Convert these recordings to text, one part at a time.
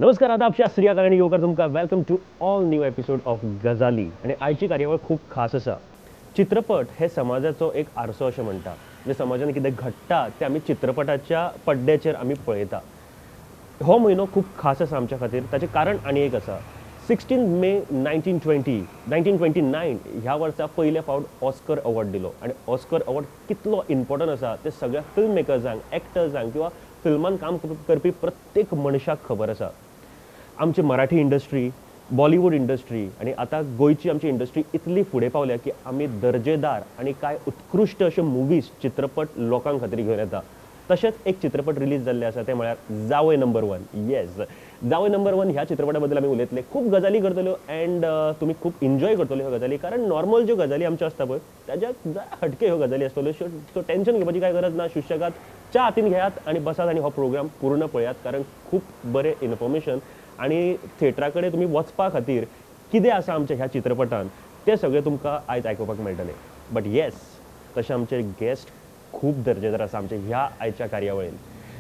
नमस्कार आदाब शास्त्रीय आणि येवकार तुमकां welcome to all new episode of Gajali आणि आयची कार्यावळ खूप खास आसा. चित्रपट हे समाजाचो एक आरसो अशें म्हणटा. म्हणजे समाजान कितें घडटा तें आमी चित्रपटाच्या पड्ड्याचेर आमी पळयता. हो म्हयनो खूप खास आसा आमच्या खातीर. ताचें कारण आनी एक आसा. 16 मे 1929 ह्या वर्सा पयले फावट ऑस्कर अवॉर्ड दिलो आणि ऑस्कर अवॉर्ड कितलो इम्पॉर्टंट आसा ते सगळ्या फिल्म मेकर्सांक, एक्टर्सांक किंवा फिल्मान काम करपी प्रत्येक मनशाक खबर आसा. आमची मराठी इंडस्ट्री, बॉलिवूड इंडस्ट्री आणि आता गोयची आमची इंडस्ट्री इतली फुडें पावल्या की आमी दर्जेदार आणि काय उत्कृश्ट अशे मुवीज चित्रपट लोकांक खातीर घेवन येता. तशेंच एक चित्रपट रिलीज जाल्ले आसा ते म्हळ्यार जावय नंबर 1. येस, जावय नंबर 1 ह्या चित्रपटा बद्दल आमी उलयतले. खूप गजाली करतल्यो अँड तुमी खूप एन्जॉय करतल्यो ह्यो गजाली. कारण नॉर्मल ज्यो गजाली आमच्यो आसता पळय त्याच्यात जरा हटके ह्यो गजाली आसतल्यो. सो टेन्शन घेवपाची काय गरज ना. सुशेगाद च्या हातीन घेयात आणि बसात आणि हो प्रोग्राम पूर्ण पळयात. कारण खूप बरें इन्फॉर्मेशन आणि थिएटरा कडेन तुमी वचपा खातीर कितें आसा आमच्या ह्या चित्रपटान तें सगळें तुमकां आयज आयकुपाक मेळटलें. बट येस, तशें आमचे गेस्ट खूप दर्जेदार आसा आमच्या ह्या आयच्या कार्यावळीन.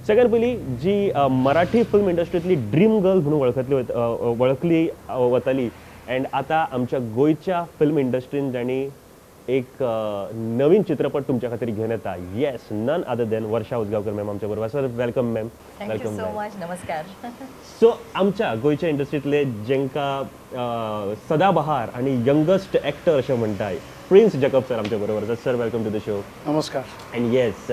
सगळ्यात पयली जी मराठी फिल्म इंडस्ट्रींतली ड्रीम गर्ल म्हणून वळखली वताली अँड आतां आमच्या गोंयच्या फिल्म इंडस्ट्रीन जाणी एक नवीन चित्रपट तुमच्या खातीर घेवन येता. येस, नन अदर देन वर्षा उजगांवकर मॅम आमच्या बरोबर. Sir welcome ma'am. Thank you so much. नमस्कार. सो आमच्या गोयच्या इंडस्ट्रीतले जेंका सदाबहार आणि यंगस्ट एक्टर अशें म्हणटाय प्रिन्स जॅकब सर आमच्या बरोबर आसा. Sir welcome to the show. नमस्कार. अँड येस,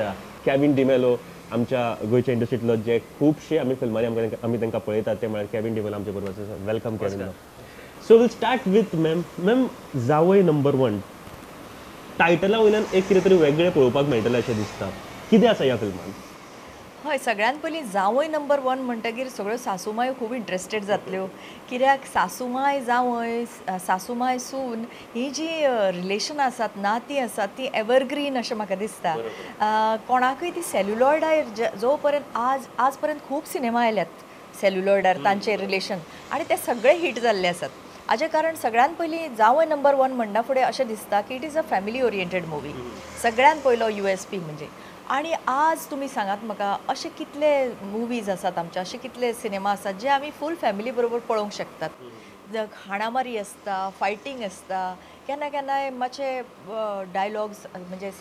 कॅविन डिमेलो आमच्या गोयच्या इंडस्ट्रीतलो जे खुबशे आमी फिल्मांनी आमी तांकां पळयतात ते म्हळ्यार कॅविन डिमेलो आमच्या बरोबर आसा. Welcome Kevin. So will start with ma'am जावय नंबर 1 टायटला वयल्यान एक कितें तरी वेगळें पळोवपाक मेळटलें अशें दिसता. कितें आसा ह्या फिल्मान? हय, सगळ्यात पयलीं जावय नंबर 1 म्हणटकीर सगळ्यो सासूमायो खूब इंट्रस्टेड जातल्यो. कित्याक सासूमाय जावय, सासूमाय सून ही जी रिलेशन आसात, नातीं आसात ती एवरग्रीन अशें म्हाका दिसता. कोणाकूय ती सेल्युलॉयडार जो पर्यंत आज पर्यंत खूब सिनेमा आयल्यात सेल्युलॉयडार तांचे रिलेशन आणि ते सगळे हिट जाल्ले आसात. हाजें कारण सगळ्यात पयलीं जावय नंबर 1 म्हणना फुडें अशें दिसता की it is a family oriented movie. सगळ्यात पयलो USP म्हणजे. आणि आज तुमी सांगात म्हाका अशे कितले मुवीज आसात आमचे, अशे कितले सिनेमा आसात जे आमी फूल फॅमिली बरोबर पळोवंक शकतात. हाणामारी आसता, फायटींग आसता, केन्ना केन्नाय मातशे डायलॉग्स म्हणजे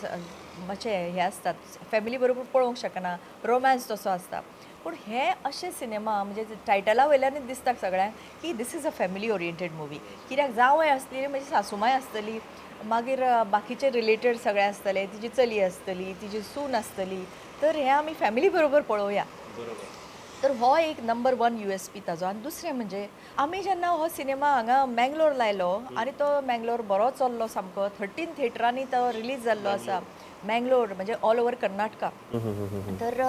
मातशे हे आसतात फॅमिली बरोबर पळोवंक शकना, रोमॅन्स तसो आसता. पूण हे अशे सिनेमा म्हणजे टायटला वयल्यानूच दिसता सगळ्यांक की this is a family oriented movie. कित्याक जावय आसली म्हजी सासूमाय आसतली, मागीर बाकीचे रिलेटेड सगळे आसतले, तिची चली आसतली, तिची सून आसतली, तर हें आमी फॅमिली बरोबर पळोवया. तर हो एक नंबर 1 USP ताजो. आनी दुसरें म्हणजे आमी जेन्ना हो सिनेमा हांगा मँगलोर लायलो आनी तो मँगलोर बरो चल्लो सामको. 13 थिएटरांनी तो रिलीज जाल्लो आसा मँगलोर म्हणजे ऑल ओवर कर्नाटका. तर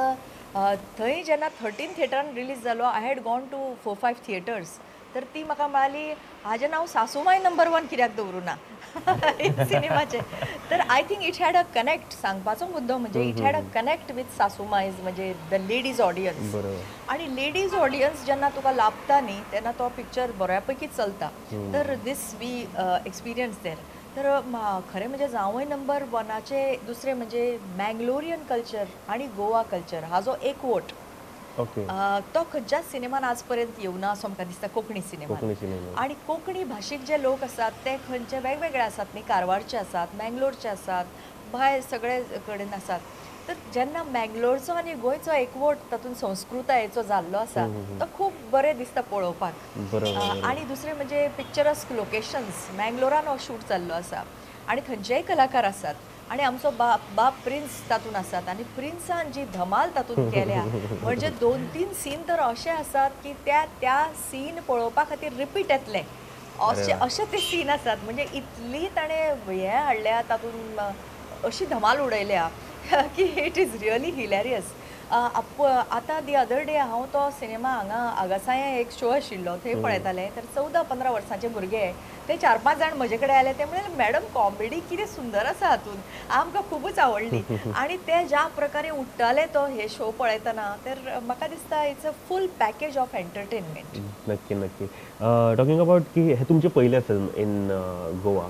थंय जेन्ना 13 थिएटरान रिलीज जालो I had gone to 4-5 theatres. तर ती म्हाका म्हळाली हाजें नांव सासूमाय नंबर 1 कित्याक दवरुना सिनेमाचें. तर I think it had a connect. सांगपाचो मुद्दो म्हणजे it had a connect with सासूमायज म्हणजे द लेडीज ऑडियन्स. आणि लेडीज ऑडियन्स जेन्ना तुका लाभता न्ही तेन्ना तो पिक्चर बऱ्यापैकी चलता. तर दीस वी एक्सपिरियन्स देर. तर खरें म्हणजे जावय नंबर 1चे दुसरें म्हणजे मँगलोरियन कल्चर आणि गोवा कल्चर हाजो एकवट. तो खंयच्याच सिनेमान आज पर्यंत येवना असो म्हाका दिसता कोंकणी सिनेमा. आणि कोंकणी भाशीक जे लोक आसात ते खंयचे वेगवेगळे आसात न्ही. कारवारचे आसात, मँगलोरचे आसात, भायर सगळे कडेन आसात. तर जेन्ना मँगलोरचो आनी गोंयचो एकवट तातूंत संस्कृतायेचो जाल्लो आसा तो खूब बरें दिसता पळोवपाक. आनी दुसरें म्हणजे पिक्चरस्क लोकेशन्स मँगलोरान हो शूट जाल्लो आसा आनी थंयचेय कलाकार आसात. आणि आमचो बाप प्रिन्स तातूंत आसात आनी प्रिन्सान जी धमाल तातूंत केल्या म्हणजे 2-3 सीन तर अशे आसात की त्या सीन पळोवपा खातीर रिपीट येतले अशे ते सीन आसात. म्हणजे इतली ताणें हे हाडल्या तातूंत अशी धमाल उडयल्या की इट इज रियली हिलेरियस. आतां दी अदर डे हांव तो सिनेमा हांगा आगासाय एक शो आशिल्लो थंय पळयतालें. तर 14-15 वर्सांचे भुरगे ते 4-5 जाण म्हजे कडेन आले. ते म्हणले मॅडम कॉमेडी कितें सुंदर आसा हातूंत, आमकां खूबच आवडली. आणि ते ज्या प्रकारे उठ्ठाले तो हे शो पळयतना तर म्हाका दिसता it's a full package of entertainment. नक्की नक्की. टॉकिंग अबाउट की हे तुमचे पयले फिल्म इन गोवा.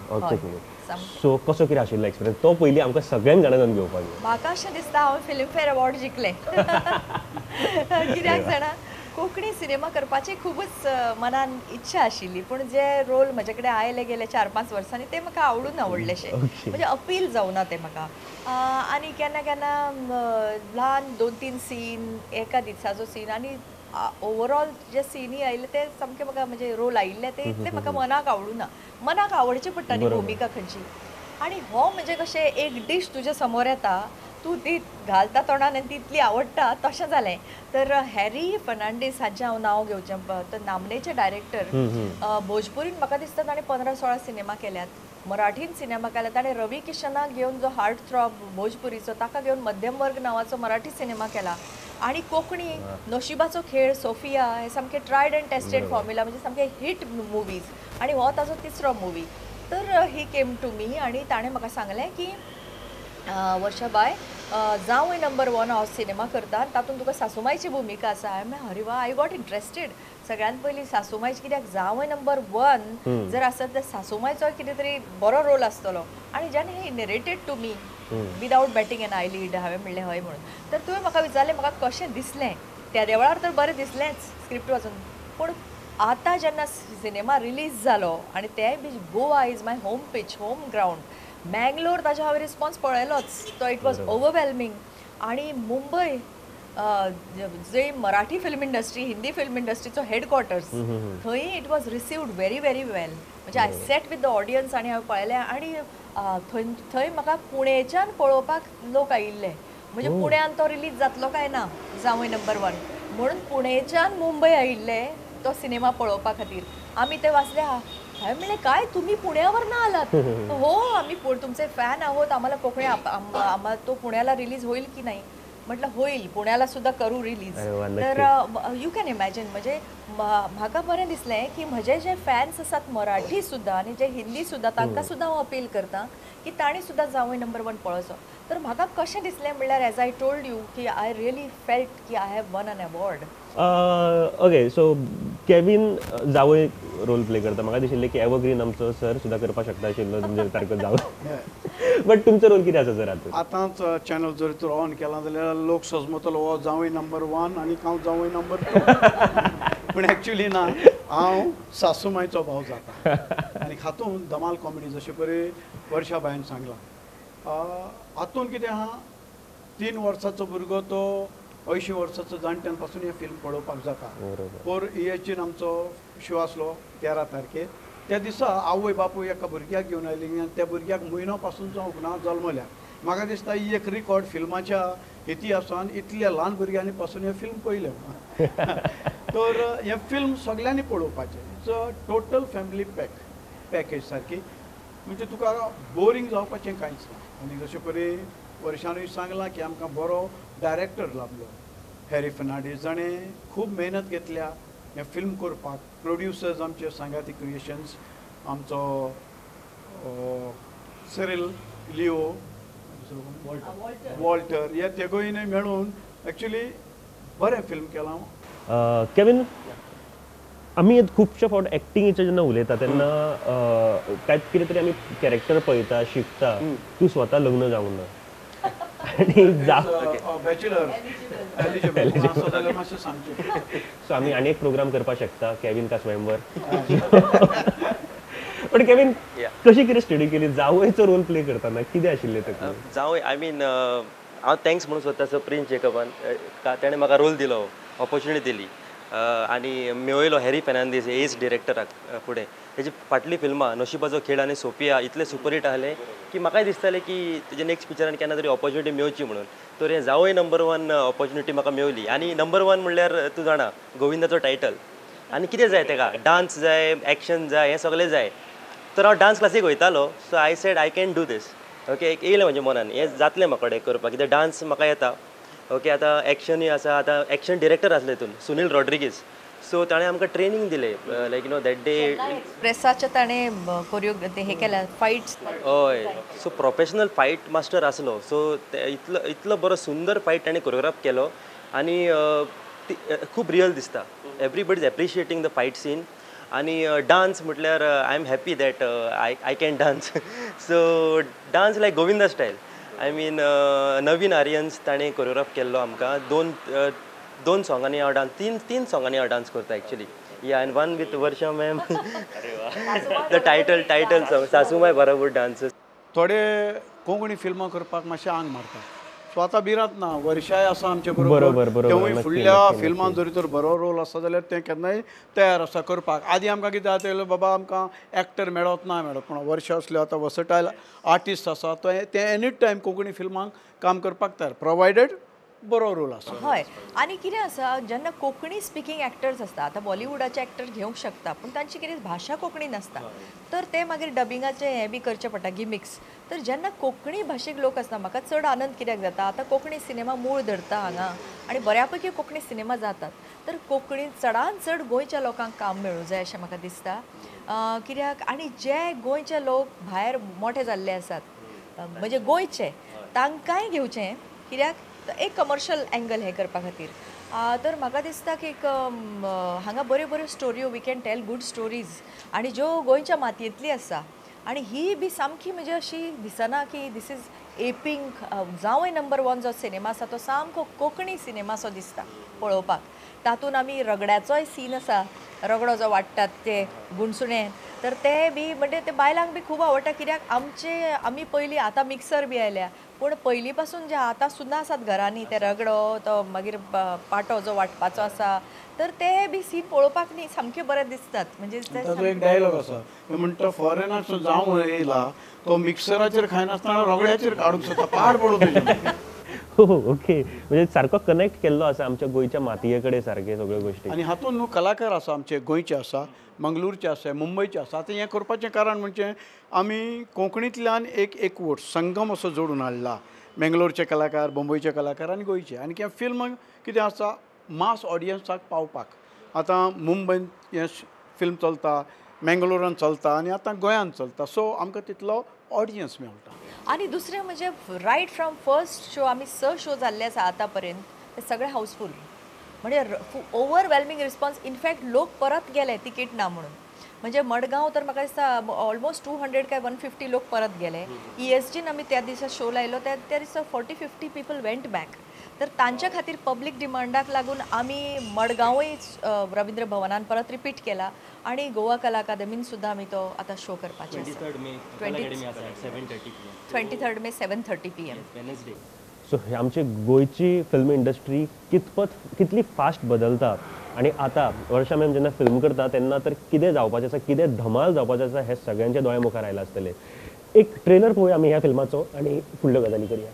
सो कसो कितें आशिल्लो एक्सपिरियन्स तो पयलीं आमकां सगळ्यांक जाणां घेवपाक जाय. म्हाका अशें दिसता हांवें फिल्मफेअर अवॉर्ड जिखलें. कित्याक जाणा कोंकणी सिनेमा करपाची खूबच मनान इच्छा आशिल्ली पूण जे रोल म्हजे कडेन आयले गेले 4-5 वर्सांनी ते म्हाका आवडूंशे ओके. म्हणजे अपील जावना ते म्हाका आनी केन्ना केन्ना ल्हान 2-3 सीन एका दिसाचो सीन आनी ओवरऑल जे सीनी आयले ते सामके म्हाका म्हणजे रोल आयिल्ले ते इतले म्हाका मनाक आवडूना मनाक आवडची पडटा न्ही बरोबर. भुमिका खंयची आणि हो म्हणजे कशें एक डिश तुज्या समोर येता तूं ती घालता तोंडान आनी ती इतली आवडटा तशें जालें तर हॅरी फर्नांडीस हाचें हांव नांव घेवचें तर नामनेचे डायरेक्टर भोजपुरीन म्हाका दिसता ताणें 15-16 सिनेमा केल्यात मराठीन सिनेमा केल्यात ताणें रवी किशनाक घेवन जो हार्ट थ्रॉब भोजपुरीचो ताका घेवन मध्यम वर्ग नांवाचो मराठी सिनेमा केला आणि कोंकणी नशिबाचो खेळ सोफिया हे सामके ट्रायड अँड टेस्टेड फॉर्म्युला म्हणजे सामके हिट मुवीज आणि हो ताजो तिसरो मुवी तर ही केम टू मी आणि ताणें म्हाका सांगलें की वर्षाबाय जावंय नंबर 1 हांव सिनेमा करता तातूंत तुका सासूमाईची भुमिका आसा हांवें अरे वा आय गॉट इंट्रस्टेड सगळ्यात पयलीं सासूमाईची कित्याक जावंय नंबर 1 जर आसत तर सासूमाईचो कितें तरी बरो रोल आसतलो आनी जेन्ना ही narrated to me without batting an eyelid हांवें म्हणलें हय म्हणून तर तुवें म्हाका विचारलें म्हाका कशें दिसलें त्या देवळार तर बरें दिसलेंच स्क्रिप्ट वाचून पूण आतां जेन्ना सिनेमा रिलीज जालो आनी तेंय बी Goa is my home pitch home ground Mangalore ताजे हांवें रिस्पॉन्स पळयलोच तो इट वॉज ओवरवेल्मींग आणि मुंबय जे Marathi film industry Hindi film इंडस्ट्रीचो हेडक्वॉर्टर्स थंय it was received very very well म्हणजे I sat with the audience आनी हांवें पळयलें आनी थंय म्हाका पुणेच्यान पळोवपाक लोक आयिल्ले म्हणजे पुण्यान तो रिलीज जातलो काय ना जावंय नंबर 1 म्हणून पुणेच्यान मुंबय आयिल्ले तो सिनेमा पळोवपा खातीर आमी ते वाचले हांवें म्हणलें काय तुम्ही पुण्यावर ना आलात हो आम्ही तुमचे फॅन आहोत आम्हाला कोकणी तो पुण्याला रिलीज होईल की नाही म्हटलं होईल पुण्याला सुद्धा करू रिलीज तर यू कॅन इमॅजिन म्हणजे म्हाका बरें दिसलें की म्हजे जे फॅन्स आसात मराठी सुद्धा आणि जे हिंदी सुद्धा तांकां सुद्धा हांव अपील करता की तांणी सुद्धा जावंय नंबर 1 पळोवचो तर म्हाका कशें दिसलें म्हणल्यार एज आय टोल्ड यू की आय रियली फेल्ट की I have won an award okay so Kevin जावंय रोल प्ले करता म्हाका दिशिल्लें की एवरग्रीन आमचो सर सुद्धा करपाक शकता आशिल्लो म्हणजे सारको जावं बट तुमचो रोल कितें आसा सर आतांच चॅनल जर तर ऑन केला जाल्यार लोक सजमतलो हो जावंय नंबर 1 आनी हांव जावंय नंबर 2 पूण एक्चुली ना हांव सासूमायचो भाव जाता आनी हातूंत धमाल कॉमेडी जशें पळय वर्षा बायन सांगलां हातूंत कितें आहा 3 वर्साचो भुरगो तो 80 वर्साचो जाणट्यान पासून हें फिल्म पळोवपाक जाता पोर इयेचीन आमचो शो आसलो 13 तारखेर त्या दिसा आवय बापूय एका भुरग्याक घेवन आयली आनी त्या भुरग्याक म्हयनो पासून जावंक ना जल्मल्या म्हाका दिसता ही एक रिकॉर्ड फिल्माच्या इतिहासान इतल्या ल्हान भुरग्यांनी पासून हें फिल्म पळयलें तर हें फिल्म सगळ्यांनी पळोवपाचें it's a total family package सारकी म्हणजे तुका बोरींग जावपाचें कांयच ना आनी जशें पळय वर्षानूय सांगलां की आमकां बरो डायरेक्टर लाभलो हॅरी फर्नांडीस जाणें खूब मेहनत घेतल्या हें फिल्म करपाक प्रोड्युसर्स आमचे सांगाती क्रिएशन्स आमचो सिरिल लिओ वॉल्टर हे तेगोयनय मेळून एक्चुली बरें फिल्म केलां केविन आमी खुबशे फावट एक्टिंगेचे जेन्ना उलयता तेन्ना काय कितें तरी आमी कॅरेक्टर पळयता शिकता तूं स्वता लग्न जावंक ना आनी बॅचलर सो आमी आनी एक प्रोग्राम करपाक शकता केविन का स्वयंवर पण केविन कशी कितें स्टडी केली जावयचो रोल प्ले करतना कितें आशिल्लें तेका जावय आय मीन हांव थँक्स म्हणून सोदता प्रिन्स जेकबान ताणें म्हाका रोल दिलो ऑपॉर्च्युनिटी दिली आनी मेळयलो हॅरी फर्नांडीस एज डिरेक्टराक फुडें तेजी फाटली फिल्मां नशिबाचो खेळ आनी सोफिया इतले सुपरहीट आहले की म्हाकाय दिसतालें की तेजे नेक्स्ट पिक्चरान केन्ना तरी ऑपॉर्च्युनिटी मेळची म्हणून तर हें जावंय नंबर 1 ऑपॉर्च्युनिटी म्हाका मेळ्ळी आनी नंबर 1 म्हणल्यार तूं जाणा गोविंदाचो टायटल आनी कितें जाय तेका डान्स जाय एक्शन जाय हें सगळें जाय तर हांव डान्स क्लासीक वयतालो so I said I can do these okay येयलें म्हज्या मनान हें जातलें म्हाका कडेन करपाक कित्याक डान्स म्हाका येता ओके आतां एक्शनूय आसा आतां एक्शन डिरेक्टर आसले हितून सुनील रॉड्रिगीस सो ताणें आमकां ट्रेनींग दिलें like you know that day प्रेसाचे ताणें कोरिओग्राफी हे केल्या फायट्स हय सो प्रोफेशनल फायट मास्टर आसलो सो इतलो बरो सुंदर फायट ताणें कोरियोग्राफ केलो आनी खूब रियल दिसता everybody is appreciating the fight scene आनी डान्स म्हटल्यार I am happy that I can dance so dance like Govinda style I mean Naveen Aryans ताणें कोरियोग्राफ केल्लो आमकां 2 सॉंगांनी हांव डान्स तीन सॉंगांनी हांव डान्स करता एक्चुअली या and one with Varsha ma'am the title song Sasumai बरोबर डान्स. थोडे कोंकणी फिल्मां करपाक मातशें आंग मारता सो आतां भिरांत ना वर्षाय आसा आमचे बरोबर. तेवूय फुडल्या फिल्मान जरी तर बरो रोल आसा जाल्यार तें केन्नाय तयार आसा करपाक. आदीं आमकां कितें जातालें बाबा आमकां एक्टर मेळत ना मेळत पूण वर्षा असल्यो आतां वर्सटायल आर्टिस्ट आसा ते एनी टायम कोंकणी फिल्मांक काम करपाक तयार प्रोवायडेड बरो रोल आसा. हय आनी कितें आसा जेन्ना कोंकणी स्पिकींग एक्टर्स आसता आतां बॉलिवूडाचे एक्टर घेवंक शकता पूण तांची कितें भाशा कोंकणी नासता तर ते मागीर डबिंगाचे हें बी करचें पडटा गिमिक्स. तर जेन्ना कोंकणी भाशेक लोक आसता म्हाका चड आनंद कित्याक जाता आतां कोंकणी सिनेमा मूळ धरता हांगा आनी बऱ्यापैकी कोंकणी सिनेमा जातात तर कोंकणीन चडान चड गोंयच्या लोकांक काम मेळूं जाय अशें म्हाका दिसता. कित्याक आनी जे गोंयचे लोक भायर मोठे जाल्ले आसात म्हणजे गोंयचे तांकांय घेवचें कित्याक एक कमर्शियल एंगल हे करपा खातीर. तर म्हाका दिसता की हांगा बऱ्यो बऱ्यो स्टोऱ्यो we can tell good stories आनी ज्यो गोंयच्या मातयेंतली आसा आनी ही बी सामकी म्हणजे अशी दिसना की दीस इज एपींग जावंय नंबर 1 जो सिनेमा आसा तो सामको कोंकणी सिनेमा सो दिसता पळोवपाक. तातूंत आमी रगड्याचोय सीन आसा रगडो जो वाडटात ते गुणसुणें तर ते बी म्हणजे ते बायलांक बी खूब आवडटा कित्याक आमी पयलीं आतां मिक्सर बी आयल्या पूण पयलीं पासून जे आतां सुद्दां आसात घरांनी ते रगडो तो मागीर पाटो जो वाटपाचो आसा तर ते बी सीन पळोवपाक न्ही सामके बरे दिसतात. म्हणजे ताचो एक डायलॉग आसा म्हणटा फॉरेनाचो जावं येयला तो मिक्सराचेर खायनासतना रगड्याचेर काडूंक सोदता पाड पडून. हो ओके म्हणजे सारको कनेक्ट केल्लो आसा आमच्या गोंयच्या मातये कडेन सारके सगळ्यो गोश्टी. आनी हातूंत न्हू कलाकार आसा आमचे गोंयचे आसा मंगळूरचे आसा मुंबयचे आसा. आतां हें करपाचें कारण म्हणजे आमी कोंकणींतल्यान एक एकवट संगम असो जोडून हाडला मेंगलोरचे कलाकार मुंबयचे कलाकार आनी गोंयचे. आनी हें फिल्म कितें आसा मास ऑडियन्साक पावपाक. आतां मुंबयन हें फिल्म चलता मेंगलोरान चलता आनी आतां गोंयांत चलता सो आमकां तितलो ऑडियन्स मेळटा. आनी दुसरें म्हणजे रायट फ्रॉम फर्स्ट शो आमी 6 शो जाल्ले आसा आतां पर्यंत ते सगळे हाऊसफुल म्हणजे ओवरवेल्मिंग रिस्पॉन्स. इनफॅक्ट लोक परत गेले तिकीट ना म्हणून. म्हणजे मडगांव तर म्हाका दिसता ऑलमोस्ट 200 काय 150 लोक परत गेले. ESGन आमी त्या दिसा शो लायलो त्या दिसा 40-50 पीपल वेंट बॅक. तर तांच्या खातीर पब्लीक डिमांडाक लागून आमी मडगांवूय रवींद्र भवनान परत रिपीट केला आनी गोवा कला अकादमीन सुद्दां आमी तो आतां शो करपाचे 23 मे 7:30 PM. सो आमची गोंयची फिल्म इंडस्ट्री कितली फास्ट बदलता आनी आतां वर्षा मॅम जेन्ना फिल्म करता तेन्ना तर कितें जावपाचें आसा कितें धमाल जावपाचें आसा हें सगळ्यांच्या दोळ्या मुखार आयलां आसतलें. एक ट्रेलर पळोवया आमी ह्या फिल्माचो आनी फुडल्यो गजाली करया.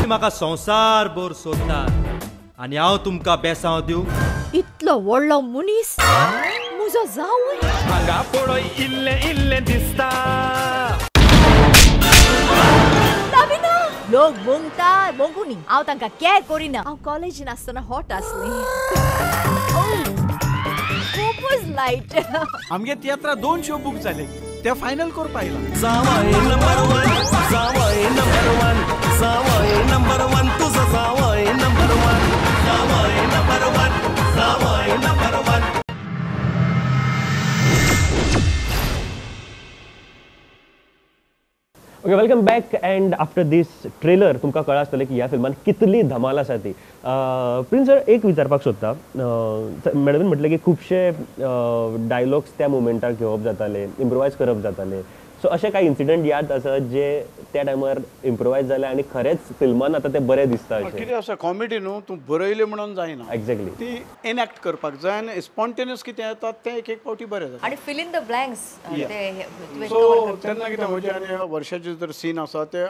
म्हाका संवसार भर सोदतात आनी हांव तुमकां बेसांव दिवं. इतलो व्हडलो मनीस म्हजो जावय हांगा पळय इल्लें इल्लें दिसता. लोक बंगू न्ही हांव तांकां कॅर करिना. हांव कॉलेजीन आसतना हॉट आसली खूपच लायट. आमगे तियात्रा 2 शो बूक जाले ते फायनल करपा आयला. जावय नंबर 1 जावय नंबर 1 जावय नंबर 1 तुझो जावय नंबर 1 जावय नंबर 1 जावय number 1. Okay welcome back and after this trailer तुमकां कळ्ळां आसतलें की ह्या फिल्मान कितली धमाल आसा ती. प्रिन्स सर एक विचारपाक सोदता मॅडमीन म्हटलें की खुबशे डायलॉग्स त्या मोमेंटार घेवप जाताले इम्प्रोवायज करप जातालें. सो अशें कांय इन्सिडंट याद आसा जे त्या टायमार इम्प्रोवायज जाले आनी खरेंच फिल्मान आतां ते बरें दिसता अशें. कितें आसा कॉमेडी न्हू तूं बरयलें म्हणून जायना. एक्झॅक्टली ती एनॅक्ट करपाक जाय आनी स्पॉन्टेनियस कितें येतात तें एक एक फावटी बरें जाता. आनी fill in the blanks so तेन्ना कितें म्हजें आनी वर्षाचे जर सीन आसा ते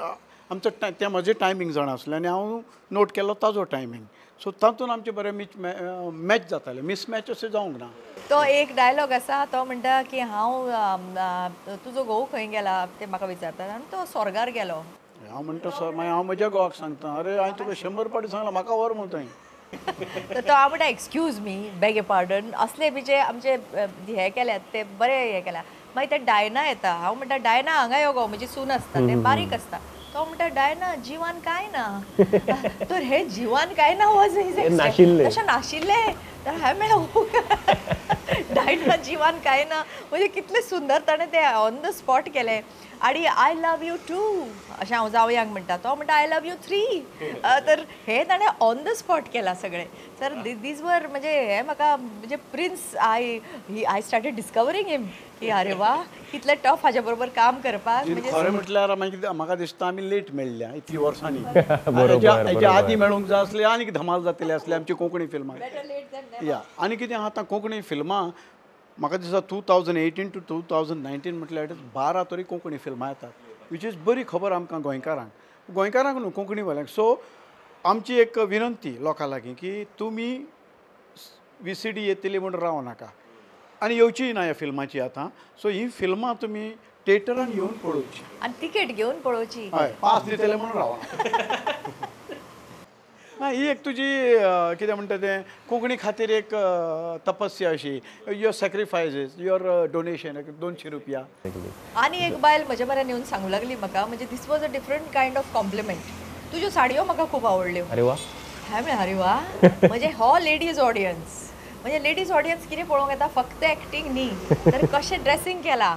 आमचो तें म्हजें टायमींग जाणा आसलें आनी हांव नोट केलो ताजो टायमींग. सो तातूंत आमचें बरें मॅच जातालें मिसमॅच अशें जावंक ना. तो एक डायलॉग आसा तो म्हणटा की हांव तुजो घोव खंय गेला ते म्हाका विचारता आनी तो स्वर्गार गेलो. हांव म्हणटा सर मागीर हांव म्हज्या घोवाक सांगता अरे हांवें तुका 100 फावटी सांगलां म्हाका व्हर म्हणून थंय तर तो हांव म्हणटा एक्सक्यूज मी बेग पार्डन असले बी जे आमचे हे केल्यात ते बरे हे केल्या मागीर ते डायना येता हांव म्हणटा डायना हांगा यो गो म्हजी सून आसता ते बारीक आसता तो म्हणटा डायना जिवान काय ना तर हे जिवान काय ना वॉज नाशिल्लें. तशें नाशिल्लें तर हांवें म्हणलें डायना जिवान काय ना म्हणजे कितलें सुंदर ताणें ते ऑन द स्पॉट केलें आणि आय लव यू टू अशें हांव जावयांक म्हणटा तो म्हणटा आय लव यू 3 तर हे ताणें ऑन द स्पॉट केलां सगळें तर दीज वर म्हणजे हे म्हाका म्हणजे प्रिन्स आय स्टार्टेड डिस्कवरींग हिम की अरे वा कितलें टफ हाज्या बरोबर काम करपाक म्हणजे खरें म्हटल्यार मागीर म्हाका दिसता आमी लेट मेळ्ळ्या इतली वर्सांनी बरोबर, हेच्या आदी मेळूंक जाय आसले आनीक धमाल जातली असले आमची कोंकणी फिल्मां या आनी कितें आतां कोंकणी फिल्मां म्हाका दिसता 2018 to 2019 म्हटल्यार 12 तरी कोंकणी फिल्मां येतात वीच इज बरी खबर आमकां गोंयकारांक न्हू कोंकणी वाल्यांक सो आमची एक विनंती लोकां लागीं की तुमी VCD येतली म्हूण रावं नाका आनी येवचीय ना ह्या फिल्माची आतां सो ही फिल्मां तुमी थिएटरान येवन पळोवची आनी तिकेट घेवन पळोवची हय पास दितले म्हणून रावना ना ही एक तुजी कितें म्हणटा तें कोंकणी खातीर एक तपस्या अशी युअर सॅक्रिफायसीस युअर डोनेशन 200 रुपया आणि एक बायल म्हज्या म्हऱ्यान येवन सांगू लागली म्हाका म्हणजे this was a different kind of compliment तुज्यो साडयो म्हाका खूब आवडल्यो अरे वा हांवें म्हणलें अरे वा म्हणजे हो लेडीज ऑडियन्स म्हणजे लेडीज ऑडियन्स कितें पळोवंक येता फक्त एक्टींग न्ही तर कशें ड्रेसींग केलां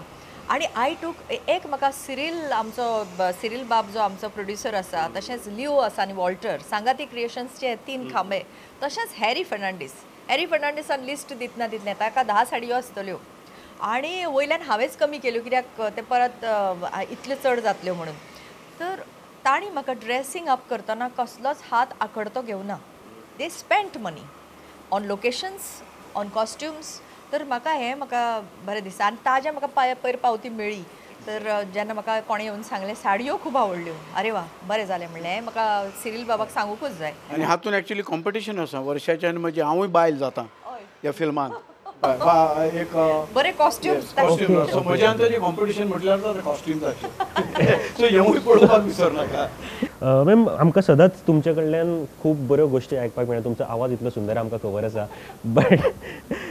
आणि आय टूक एक म्हाका सिरील बाब जो आमचो प्रोड्युसर आसा तशेंच लिओ आसा आनी वॉल्टर सांगाती क्रिएशन्सचे 3 खांबे तशेंच हॅरी फर्नांडीसान लिस्ट दितना दितलें ताका 10 साडयो आसतल्यो आणि वयल्यान हांवेंच कमी केल्यो कित्याक ते परत इतल्यो चड जातल्यो म्हणून तर तांणी म्हाका ड्रेसींग अप करतना कसलोच हात आकडतो घेवना they spent money on locations on costumes तर म्हाका बरें दिसता आनी ताज्या म्हाका पयर पावती मेळ्ळी तर जेन्ना म्हाका कोणें येवन सांगलें साडयो खूब आवडल्यो अरे वा बरें जालें म्हणलें म्हाका सिरील बाबाक सांगूकूच जाय आनी हातून एक्चुअली कॉम्पिटिशन आसा वर्षाच्यान म्हणजे हांवूय बायल जाता ह्या फिल्मान एक बरे कॉस्ट्युम्स सो म्हज्या अंतरी कॉम्पिटिशन म्हटल्यार कॉस्ट्यूम जातले सो हेवूय पळोवपाक विसर नाका मॅम आमकां सदांच तुमचे कडल्यान खूब बऱ्यो गोश्टी आयकपाक मेळटा तुमचो आवाज इतलो सुंदर आमकां खबर आसा बट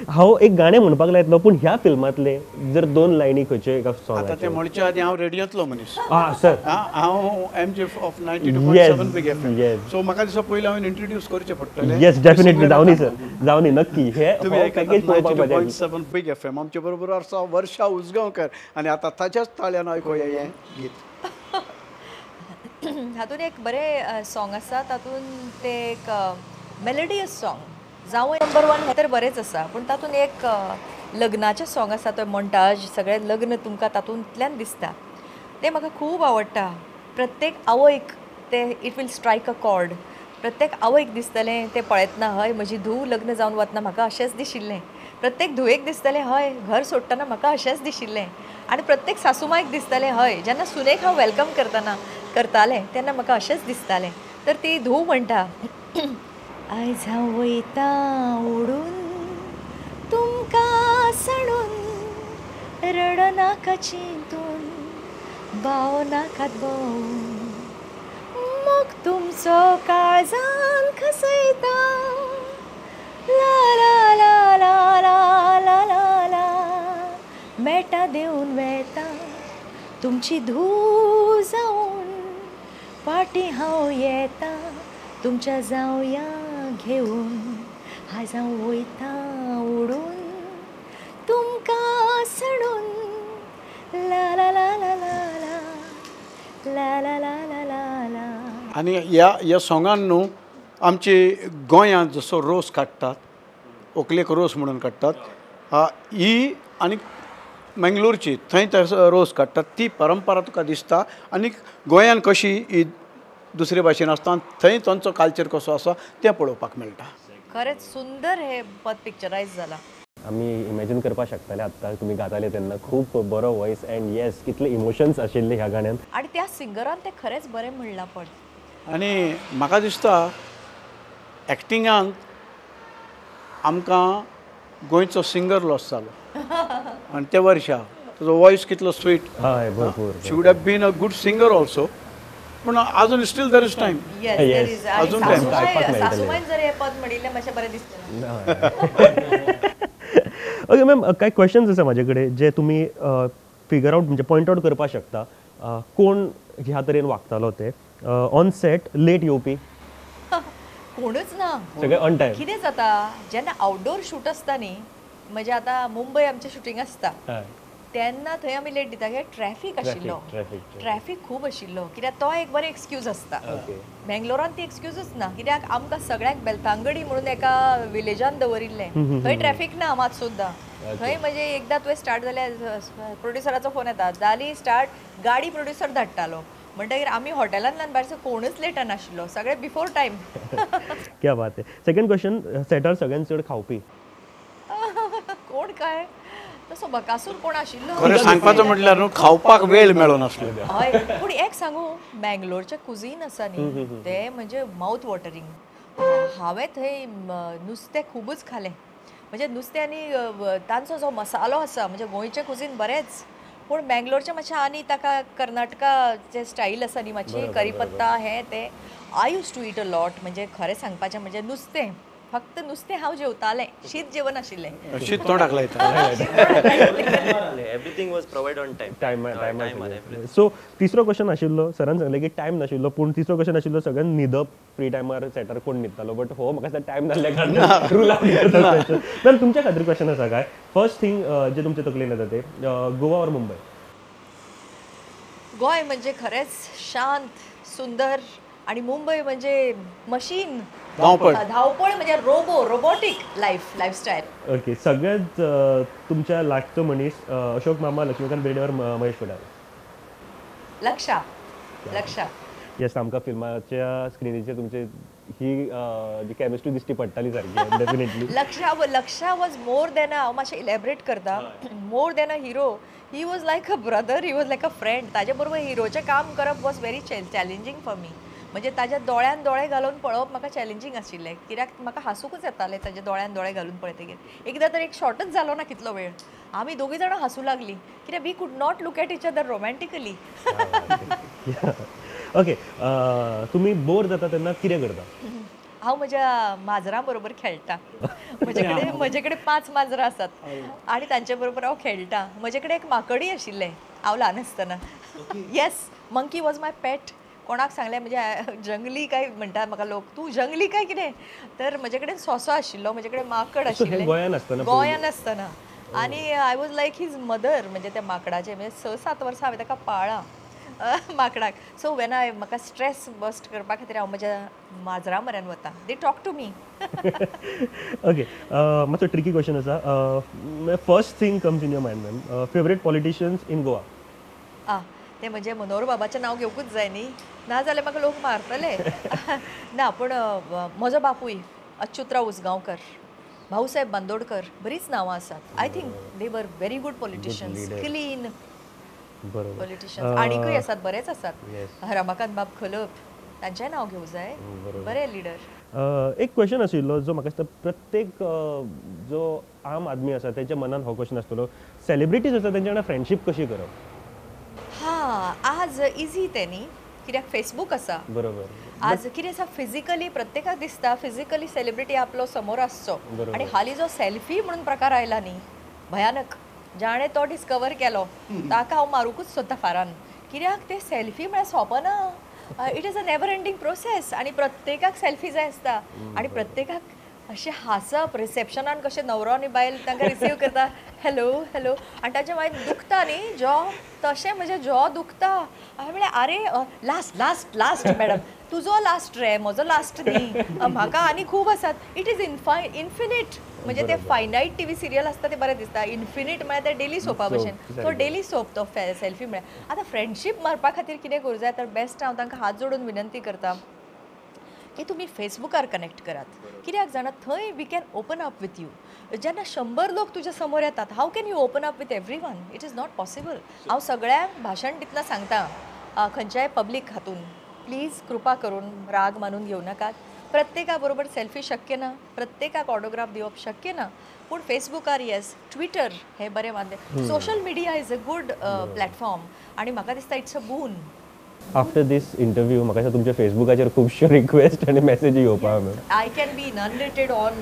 हांव एक गाणें म्हणपाक लायतलो पूण ह्या फिल्मांतले जर 2 लायनी खंयच्यो एका आतां सॉंगाच्यो ते म्हणचे आदी हांव रेडियोंतलो मनीस सर हांव MJ of 92.7 big FM so म्हाका दिसता पयलीं हांवें इंट्रोड्यूस करचें पडटलें येस डेफिनेटली जावनी सर जावनी नक्की हे तुमी पॅकेज पळोवपाक मजा येतली. 92.7 बिग FM आमचे बरोबर आसा वर्षा उजगांवकर आनी आतां ताच्याच ताळ्यान आयकुया हें गीत हातून एक बरें सॉंग आसा तातून ते एक मेलोडियस सॉंग जावं नंबर 1 हे तर बरेंच आसा पूण तातून एक लग्नाचें सॉंग आसा तो मोंटाज सगळें लग्न तुमकां तातूंतल्यान दिसता तें म्हाका खूब आवडटा प्रत्येक आवयक ते it will strike a chord प्रत्येक आवयक दिसतलें तें पळयतना हय म्हजी धूव लग्न जावन वतना म्हाका अशेंच दिशिल्लें प्रत्येक धुवेक दिसतलें हय घर सोडटना म्हाका अशेंच दिशिल्लें आनी प्रत्येक सासूमायक दिसतलें हय जेन्ना सुनेक हांव वेलकम करतालें तेन्ना म्हाका अशेंच दिसतालें तर ती धूव म्हणटा आयज हांव वयता उडून तुमकां सडून रडनाका चिंतून भाव नाकात भोवून मोग तुमचो काळजान खसयता ला ला ला ला ला ला ला ला मेटा देऊन वेता तुमची धूव जावन फाटी हांव येता तुमच्या जावया घेऊन आज हांव वयता उडून तुमकां सडून ला ला ला ला ला ला ला ला ला ला ला आनी ह्या सॉंगान न्हू आमची गोंयांत जसो रोस काडटात ओकलेक रोस म्हणून काडटात ही आनी मंगळूरची थंय रोस काडटात ती परंपरा तुका दिसता आनी गोंयान कशी ही दुसरे भाशेन आसता थंय तांचो कल्चर कसो आसा तें पळोवपाक मेळटा खरेंच सुंदर हे पद पिक्चरायज जाला आमी इमॅजिन करपाक शकताले आत्तां तुमी गाताले तेन्ना खूब बरो वॉयस अँड येस कितले इमोशन्स आशिल्ले ह्या गाण्यान आणि त्या सिंगरान ते खरेंच बरें म्हणलां पण आनी म्हाका दिसता एक्टिंगांत आमकां गोंयचो सिंगर लॉस जालो आनी त्या वर्सा ताजो वॉयस कितलो स्वीट हय भरपूर she would have been a good singer also पूण अजून still there is time. Yes Yes. There is. आणि अजून time. मेळटलें. सासूमाईन जर हे पद म्हणिल्लें मातशें बरें दिसचें. ओके मॅम काही क्वेश्चन्स आसा म्हाजे कडेन जे तुमी फिगर आउट म्हणजे पॉयंट आउट करपाक शकता कोण ह्या तरेन वागतालो ते ऑन सेट लेट येवपी कोणूच ना. सगळे ऑन टायम. कितें जाता जेन्ना आउटडोर शूट आसता न्ही, म्हणजे आतां मुंबय आमचें शूटिंग आसता तेन्ना थंय आमी लेट दिता कित्याक ट्रॅफीक आशिल्लो. ट्रॅफीक खूब आशिल्लो कित्याक तो एक बरें एक्सक्यूज आसता. बेंगलोरान ती एक्सक्यूजच ना कित्याक आमकां सगळ्यांक बेलतांगडी म्हणून एका विलेजान दवरिल्लें. थंय ट्रॅफीक ना मात सुद्दां. थंय म्हणजे एकदां तुवें स्टार्ट जाल्यार प्रोड्युसराचो फोन येता, जाली स्टार्ट, गाडी प्रोड्युसर धाडटालो. म्हणटकीर आमी हॉटेलांतल्यान भायर कोणूच लेट नाशिल्लो, सगळे बिफोर टायम. क्या बात आहे. सेकंड क्वेश्चन सेटार सगळ्यान चड खावपी कोण काय तसो बकासूर कोण आशिल्लो. खरें सांगपाचें म्हटल्यार न्हू खावपाक वेळ मेळो नासलो. हय पूण एक सांगू, बँगलोरचें कुझीन आसा न्ही तें म्हणजे माउथ वॉटरिंग. हांवें थंय नुस्तें खूबच खालें. म्हणजे नुस्तें आनी तांचो जो मसालो आसा म्हणजे गोंयचें कुझीन बरेंच, पूण बँगलोरचें मातशें आनी ताका कर्नाटकाचें स्टायल आसा न्ही मातशी करीपत्ता हें तें. I use to eat a lot. म्हणजे खरें सांगपाचें म्हणजे नुस्तें, फक्त नुस्तें हांव जेवतालें, शीत जेवण आशिल्लें. शीत तोंडाक लायता. Everything was provide on time. टायमार. सो तिसरो क्वेश्चन आशिल्लो, सरान सांगलें की टायम नाशिल्लो, पूण तिसरो क्वेश्चन आशिल्लो सगळ्यान न्हिदप फ्री टायमार सेटार कोण न्हिदतालो, बट हो म्हाका दिसता टायम नासल्या कारणान रूल मॅम तुमच्या खातीर क्वेश्चन आसा काय? फर्स्ट थिंग जे तुमचे तकलेन येता ते गोवा और मुंबय? गोंय म्हणजे खरेंच शांत सुंदर आणि मुंबय म्हणजे मशीन धांवपळ. धावपळ म्हणजे रोबोटिक लाईफस्टाईल. ओके. सगळ्यात तुमच्या लागतो मनीस अशोक मामा, लक्ष्मीकांत बेर्डे और महेश कोठारे? लक्षा. येस, आमकां फिल्माच्या स्क्रिनीचेर तुमचे ही जी केमिस्ट्री दिश्टी पडटाली सारकी definitely. Laksha was more than हांव मातशें इलॅबरेट करता. More than a hero, he was like a brother, he was like a friend. ताजे बरोबर हिरोचें काम करप was very challenging for me. म्हणजे ताज्या दोळ्यान दोळे घालून पळोवप म्हाका चॅलेंजींग आशिल्लें कित्याक म्हाका हांसूंकच येतालें ताज्या दोळ्यान दोळे घालून पळयतकीर. एकदां तर एक शॉटच जालो ना कितलो वेळ, आमी दोगूय जाणां हांसूं लागलीं कित्याक we could not look at each other romantically. Okay. तुमी बोर जाता तेन्ना कितें करता? हांव म्हज्या माजरां बरोबर खेळटा. म्हजे कडेन 5 माजरां आसात आनी तांचे बरोबर हांव खेळटा. म्हजे कडेन एक माकडूय आशिल्लें हांव ल्हान आसतना. येस, मंकी वॉज माय पेट. कोणाक सांगलें म्हणजे जंगली काय म्हणटा म्हाका लोक, तूं जंगली काय कितें? तर म्हजे कडेन सोंसो आशिल्लो, म्हजे कडेन माकड आशिल्लें गोंयान आसतना. आनी I was like his mother. म्हणजे त्या माकडाचे म्हणजे 6-7 वर्सां हांवें ताका पाळ्ळां माकडाक. सो वेन म्हाका स्ट्रेस बस्ट करपा खातीर हांव म्हज्या माजरां म्हऱ्यान वता. They talk to me. Okay. मातसो ट्रिकी क्वेश्चन आसा. First thing comes in your mind ma'am, favourite politicians in Goa? ते म्हणजे मनोहर बाबाचें नांव घेवकूच जाय न्ही, नाजाल्यार म्हाका लोक मारतले. ना पूण म्हजो बापूय अच्युतराव उसगांवकर, भाऊसाहेब बांदोडकर, बरींच नांवां आसात. आय थिंक दे वर very good politicians, clean politicians. आनीकूय आसात, बरेच आसात. रमाकांत बाब खलप, तांचेंय नांव घेवं जाय, बरे लिडर. एक क्वेश्चन आशिल्लो जो म्हाका दिसता प्रत्येक जो आम आदमी आसा तेच्या मनान हो क्वेश्चन आसतलो, सेलिब्रिटीज आसा तेंच्या वांगडा फ्रेंडशीप कशी करप? आज इजी तें न्ही कित्याक फेसबूक आसा. बरोबर. आज कितें आसा, फिजिकली प्रत्येकाक दिसता फिजिकली सेलिब्रिटी आपलो समोर आसचो. आनी हालीं जो सेल्फी म्हणून प्रकार आयला न्ही, भयानक. जाणें तो डिस्कवर केलो ताका हांव मारूंकूच सोदता फारान. कित्याक ते सेल्फी म्हळ्यार सोंपना. It is a never ending process. आनी प्रत्येकाक सेल्फी जाय आसता आनी प्रत्येकाक अशें हांसप, रिसेप्शनान कशें न्हवरो आनी बायल तांकां रिसीव करता, हॅलो हॅलो, आनी ताचे मागीर दुखता न्ही जॉ, तशें म्हजें जॉ दुखता. हांवें म्हणलें आरे लास्ट मॅडम, तुजो लास्ट रे, म्हजो लास्ट न्ही, म्हाका आनी खूब आसात. It is infinite. म्हणजे ते फायनायट टीव्ही सिरियल आसता ते बरें दिसता. इन्फिनीट म्हळ्यार ते डेली सोपा भशेन. तो डेली सोप तो सेल्फी म्हळ्यार. आतां फ्रेंडशीप मारपा खातीर कितें करूं जाय तर बेस्ट हांव तांकां हात जोडून विनंती करता की तुमी फेसबुकार कनेक्ट करात. कित्याक जाणा थंय we can open up with you. जेन्ना 100 लोक तुज्या समोर येतात, how can you open up with everyone? It is not possible. हांव सगळ्यांक भाशण दितना सांगता खंयच्याय पब्लीक हातून प्लीज कृपा करून राग मानून घेवं नाकात. प्रत्येका बरोबर सेल्फी शक्य ना, प्रत्येकाक ऑटोग्राफ दिवप शक्य ना, पूण फेसबुकार येस, ट्विटर हे बरें माध्यम. Social media is a good platform आनी म्हाका दिसता इट्स अ बून. आफ्टर दीस इंटरव्यू म्हाका दिसता तुमच्या फेसबुकाचेर खुबश्यो रिक्वेस्ट आनी मेसेजी येवपाक मेळ I can be inundated on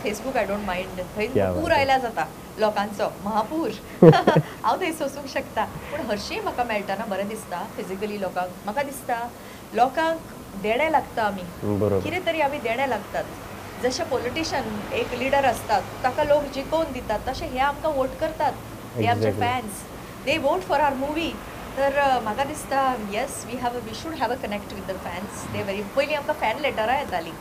Facebook. I don't mind. थंय क्या पूर बात आयला जाता लोकांचो महापूर. हांव थंय सोसूंक शकता. पूण हरशीं म्हाका मेळटना बरें दिसता फिजिकली लोकांक. म्हाका दिसता लोकांक देणे लागता आमी. बरोबर. कितें तरी आमी देणे लागतात. जशे पॉलिटिशियन एक लिडर असतात ताका लोक जिखोवन दितात तशे हे आमकां वोट करतात. हे आमचे Exactly. Fans. They vote for our movie. तर म्हाका दिसता yes we should have a connect with the fans. They very पयलीं आमकां फॅन लेटरां येतालीं.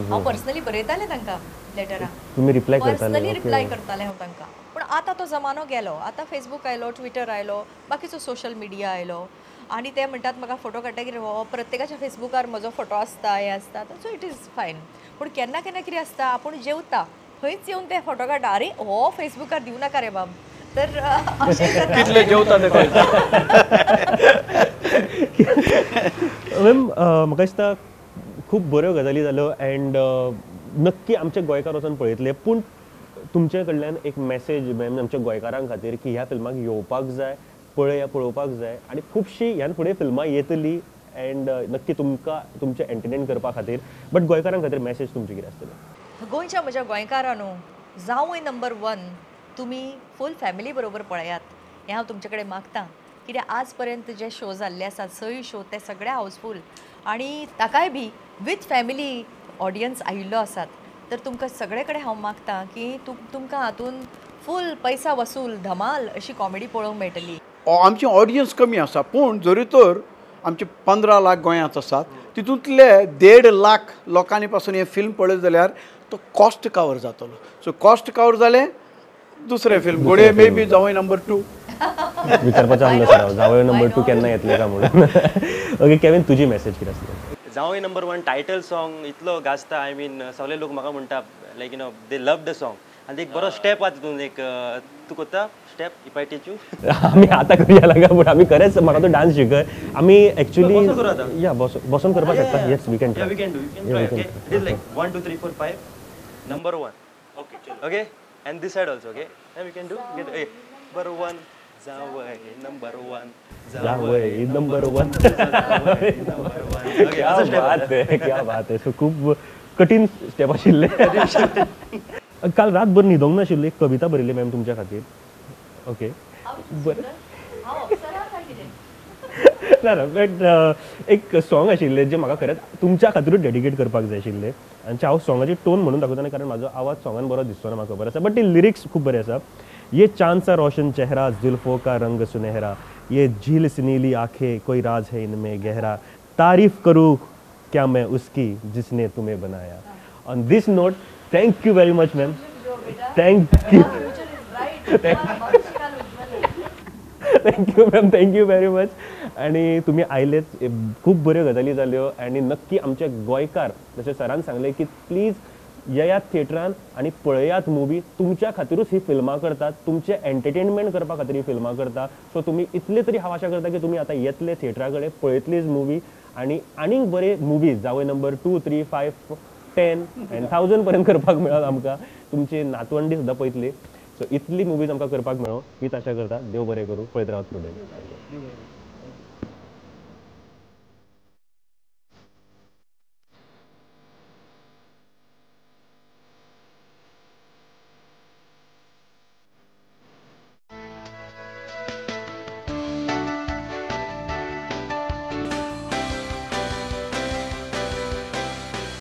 हांव पर्सनली बरयतालें तांकां लेटरां. तुम्ही रिप्लाय पर्सनली करताले रिप्लाय करतालें हांव तांकां. पूण आतां तो जमानो गेलो. आतां फेसबूक आयलो, ट्विटर आयलो, बाकीचो सोशल मिडिया आयलो आनी ते म्हणटात म्हाका फोटो काडटकीर हो प्रत्येकाच्या फेसबुकार म्हजो फोटो आसता हें आसता. सो इट इज फायन. पूण केन्ना केन्ना कितें आसता आपूण जेवता थंयच येवन ते फोटो काडटा. अरे हो फेसबुकार दिवं नाका रे बाब. तर अशें जाता. कितले जेवता ते कळटा. मॅम म्हाका दिसता खूब बऱ्यो गजाली जाल्यो अँड नक्की आमचे गोंयकार वचून पळयतले. पूण तुमचे कडल्यान एक मॅसेज मॅम आमच्या गोंयकारां खातीर की ह्या फिल्माक येवपाक जाय, पळोवपाक जाय आनी खुबशीं ह्यान फुडें फिल्मां येतलीं अँड नक्की तुमकां तुमचें एंटरटेन करपा खातीर. बट गोंयकारां खातीर मॅसेज तुमची कितें आसतली? गोंयच्या म्हज्या गोंयकारांनो जावंय नंबर 1 तुमी फूल फॅमिली बरोबर पळयात हें हांव तुमचे कडेन मागतां. कित्याक आज पर्यंत जे शो जाल्ले आसात 6 शो ते सगळे हावसफूल आनी ताकाय बी वीथ फॅमिली ऑडियन्स आयिल्लो आसात. तर तुमकां सगळे कडेन हांव मागतां की तुमकां हातून फूल पैसा वसूल धमाल अशी कॉमेडी पळोवंक मेळटली. आमची ऑडियन्स कमी आसा पूण जरी तर आमचे 15 लाख गोंयांत आसात तितूंतले 1.5 लाख लोकांनी पासून हें फिल्म पळयत जाल्यार तो कॉस्ट कवर जातलो. सो कॉस्ट कवर जालें दुसरें फिल्म घोडये मे बी जावंय नंबर 2. विचारपाचें आसलें सर हांव जावंय नंबर 2 केन्ना येतले काय म्हणून. ओके केविन तुजी मॅसेज कितें आसतली? जावंय नंबर 1 टायटल सॉंग इतलो गाजता. आय मीन सगळे लोक म्हाका म्हणटा लायक दे लव द सॉंग आनी एक बरो स्टेप आहा तितून. एक तूं कोत्ता step if I teach you. आमी आतां करूया लागा पूण आमी खरेंच म्हाका तो डान्स शिकय. आमी एक्चुअली बसून करू आतां. या बसून करपाक शकता. Yes we can Yeah, we can do. You can try. Okay. It is like 1, 2, 3, 4, 5. Number 1. Okay. Okay. And this side also. Okay. And we can do. Get number 1. Zawai. Number 1. जावय number 1. Okay. क्या असं step बात आहे, क्या बात आहे. So खूब कठीण स्टेप आशिल्ले. काल रातभर न्हिदोंक नाशिल्ली एक कविता बरयली मॅम तुमच्या खातीर. ओके बरें ना ना बट एक सॉंग आशिल्लें जें म्हाका खरेंच तुमच्या खातीरूच डेडिकेट करपाक जाय आशिल्लें आनी हांव सॉंगाची टोन म्हणून दाखयतां कारण म्हाजो आवाज सॉंगान बरो दिसचो ना म्हाका खबर आसा. बट ती लिरिक्स खूब बरे आसा. ये चांद सा रोशन चेहरा जुल्फों का रंग सुनहरा ये झील सी नीली आंखें कोई राज है इनमें गहरा तारीफ करूँ क्या मैं उसकी जिसने तुम्हें बनाया. On this note thank you very much ma'am. Thank you ma'am. Thank you very much. आणि तुम्ही आयलेच खूब बऱ्यो गजाली जाल्यो आनी नक्की आमचे गोंयकार जशें सरान सांगलें की प्लीज येयात थिएटरान आनी पळयात मुवी. तुमच्या खातीरूच ही फिल्मां करतात. तुमचे एंटरटेनमेंट करपा खातीर ही फिल्मां करता. सो तुमी इतले तरी हांव आशा करता की तुमी आतां येतले थिएटरा कडेन पळयतलीच मुवी आनी आनीक बरे मुवीज जावं नंबर 2, 3, 5, 10 and 1000 पर्यंत करपाक मेळत आमकां. तुमची नातवंडी सुद्दां पळयतली. सो इतली मुवीज आमकां करपाक मेळो हीच आशा करता. देव बरें करूं. पळयत रावत फुडें.